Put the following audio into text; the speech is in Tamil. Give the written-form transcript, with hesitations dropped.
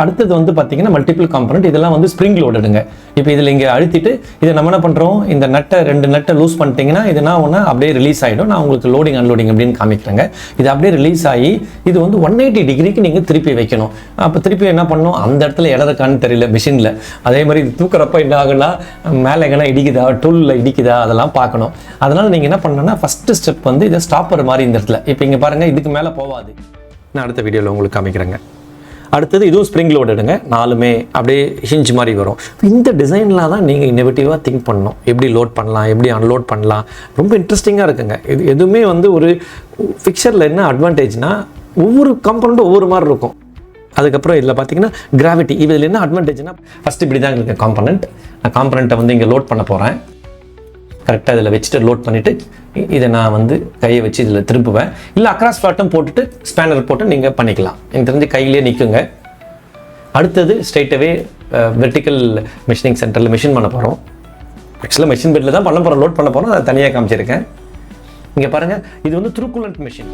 அடுத்தது வந்து பார்த்தீங்கன்னா மல்டிபிள் காம்பனண்ட். இதெல்லாம் வந்து ஸ்ப்ரிங் லோடுங்க. இப்போ இதில் இங்கே அழுத்திட்டு இதை நம்ம என்ன பண்ணுறோம், இந்த நட்டை 2 நட்டை லூஸ் பண்ணிட்டீங்கன்னா இது என்ன ஒன்று அப்படியே ரிலீஸ் ஆகிடும். நான் உங்களுக்கு லோடிங் அன்லோடிங் அப்படின்னு காமிக்கிறேங்க. இது அப்படியே ரிலீஸ் ஆகி இது வந்து 180 டிகிரிக்கு நீங்கள் திருப்பி வைக்கணும். அப்போ திருப்பி என்ன பண்ணணும், அந்த இடத்துல இடறக்கான்னு தெரியல மிஷினில். அதே மாதிரி இது தூக்குறப்ப என்ன ஆகுனா மேலே எங்கன்னா இடிக்குதா, டூலில் இடிக்குதா, அதெல்லாம் பார்க்கணும். அதனால் நீங்கள் என்ன பண்ணணும்னா ஃபஸ்ட்டு ஸ்டெப் வந்து இதை ஸ்டாப்பர் மாதிரி இந்த இடத்துல. இப்போ இங்கே பாருங்கள், இதுக்கு மேலே போகாது. நான் அடுத்த வீடியோவில் உங்களுக்கு காமிக்கிறேங்க. அடுத்தது இதுவும் ஸ்ப்ரிங் லோடுங்க. 4மே அப்படியே ஹிஞ்ச் மாதிரி வரும். இந்த டிசைன்லாம் தான் நீங்கள் இன்னோவேட்டிவாக திங்க் பண்ணணும். எப்படி லோட் பண்ணலாம், எப்படி அன்லோட் பண்ணலாம், ரொம்ப இன்ட்ரெஸ்டிங்காக இருக்குங்க. இது எதுவுமே வந்து ஒரு ஃபிக்சரில் என்ன அட்வான்டேஜ்னா ஒவ்வொரு காம்பனண்ட்டும் ஒவ்வொரு மாதிரி இருக்கும். அதுக்கப்புறம் இதில் பார்த்தீங்கன்னா கிராவிட்டி. இதில் என்ன அட்வான்டேஜ்னா ஃபஸ்ட்டு இப்படி தான் இருக்குது காம்பனண்ட். நான் காம்பனண்ட்டை வந்து இங்கே லோட் பண்ண போகிறேன். கரெக்டாக இதில் வச்சுட்டு லோட் பண்ணிவிட்டு இதை நான் வந்து கையை வச்சு இதில் திருப்புவேன். இல்லை அக்ராஸ் ஃப்ளாட்டும் போட்டுட்டு ஸ்பேனர் போட்டு நீங்கள் பண்ணிக்கலாம். எனக்கு தெரிஞ்சு கையிலே நிற்குங்க. அடுத்தது ஸ்ட்ரைட்டாகவே வெர்டிக்கல் மிஷினிங் சென்டரில் மிஷின் பண்ண போகிறோம். ஆக்சுவலாக மிஷின் பெட்டில் தான் பண்ண போகிறோம், லோட் பண்ண போகிறோம். அதை தனியாக காமிச்சிருக்கேன். இங்கே பாருங்கள், இது வந்து த்ரூ கூலண்ட் மிஷின்.